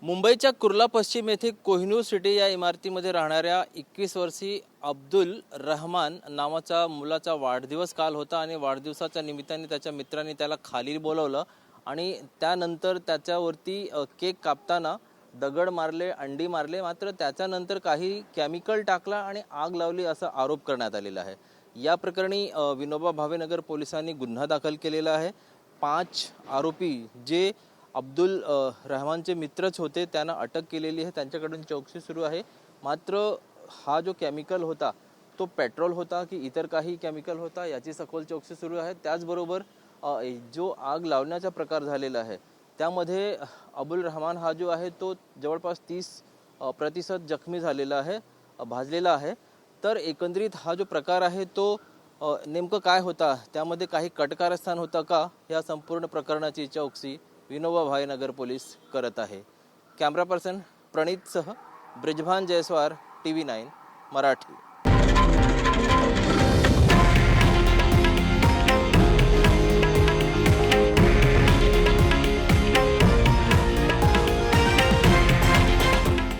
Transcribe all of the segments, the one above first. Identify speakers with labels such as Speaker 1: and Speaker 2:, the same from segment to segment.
Speaker 1: मुंबईच्या कुर्ला पश्चिम येथे कोहिनूर सिटी या इमारतीमध्ये राहणाऱ्या 21 वर्षीय अब्दुल रहमान नावाच्या मुलाचा वाढदिवस काल होता आणि वाढदिवसाच्या निमित्ताने त्याच्या मित्रांनी त्याला खाली बोलवलं आणि त्यानंतर त्याच्यावरती केक कापताना दगड मारले, अंडी मारले, मात्र त्याच्यानंतर काही केमिकल टाकला आणि आग लावली असा आरोप करण्यात आलेला आहे। या प्रकरणी विनोबा भावेनगर पोलिसांनी गुन्हा दाखल केलेला आहे। 5 आरोपी जे अब्दुल रहमानचे मित्रच होते त्यांना अटक केलेली आहे। त्यांच्याकडून चौकशी सुरू आहे। मात्र हा जो केमिकल होता तो पेट्रोल होता की इतर काही केमिकल होता याची सखोल चौकशी सुरू आहे। त्याचबरोबर जो आग लावण्याचा प्रकार झालेला आहे त्यामध्ये अब्दुल रहमान हा जो आहे तो जवळपास 30% जखमी झालेला आहे, भाजलेला आहे। तर एकंदरीत हा जो प्रकार आहे तो नेमकं काय होता, त्यामध्ये काही कटकारस्थान होता का, या संपूर्ण प्रकरणाची चौकशी विनोबा भावेनगर पोलीस करत आहे। कॅमेरा पर्सन प्रणित सह ब्रिजभान जयस्वार, TV9 मराठी।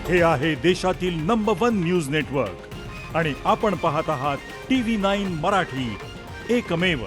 Speaker 2: हे आहे देशातील नंबर 1 न्यूज नेटवर्क आणि आपण पाहत आहात TV9 मराठी, एकमेव।